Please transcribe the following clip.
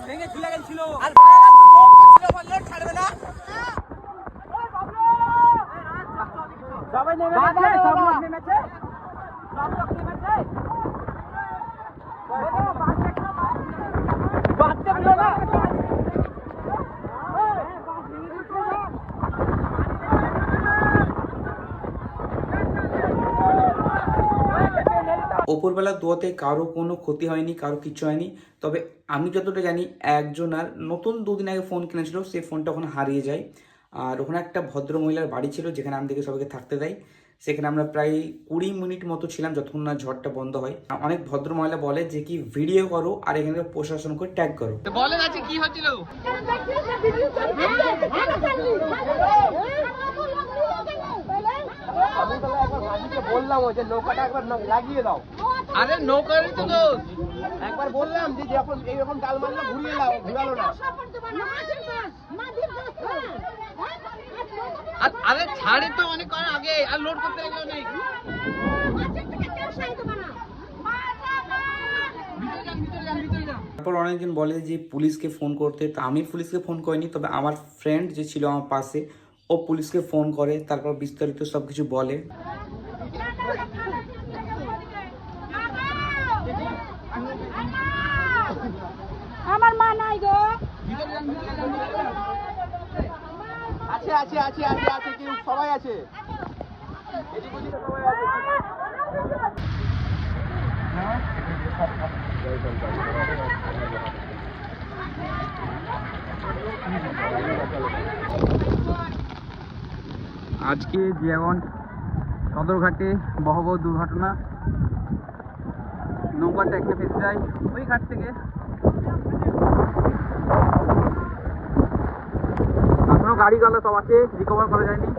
ভেঙে ঝুলে গেছিল আর ছাড়বে না। সবাই নেমেছে, সব লোক নেমেছে, সব লোক নেমেছে। ওপরবেলা দোয়াতে কারো কোনো ক্ষতি হয়নি, কারো কিছু হয়নি। তবে আমি যতটা জানি একজনের নতুন 2 দিন আগে ফোন কিনেছিল, সেই ফোনটা ওখানে হারিয়ে যায়। আর ওখানে একটা ভদ্র মহিলার বাড়ি ছিল যেখানে আমাদেরকে সবাইকে থাকতে দেয়। সেখানে আমরা প্রায় 20 মিনিট মতো ছিলাম যতক্ষণ না ঝড়টা বন্ধ হয়। অনেক ভদ্র মহিলা বলে যে কি ভিডিও করো আর এখানে প্রশাসন করে ট্যাগ করো। বলেন আছে কি হচ্ছিল? বললাম যে নৌকাটা একবার লাগিয়ে দাও। আরে নৌকারই তো দোষ। একবার বললাম যে যখন এইরকম ডাল মারলো ঘুরিয়ে দাও, ঘুরালো না। আরে ছাড়ে তো অনেক আগে, আর লোড করতে লাগলো নেই। তারপর অনেকজন বলে যে পুলিশকে ফোন করতে, তো আমি পুলিশকে ফোন করিনি, তবে আমার ফ্রেন্ড যে ছিল আমার পাশে ও পুলিশকে ফোন করে, তারপর বিস্তারিত সব কিছু বলে। আমার মা নাই গো। আছে আছে আছে আছে আছে, কি সবাই আছে, এদিক ওদিকে সবাই আছে। আজকে জিয়াগঞ্জ সদরঘাটে বহবহ দুর্ঘটনা। নৌকাটা একটা ফেসে যায় ওই ঘাট থেকে। এখনো গাড়ি গালা সব আছে, রিকভার করা যায়নি।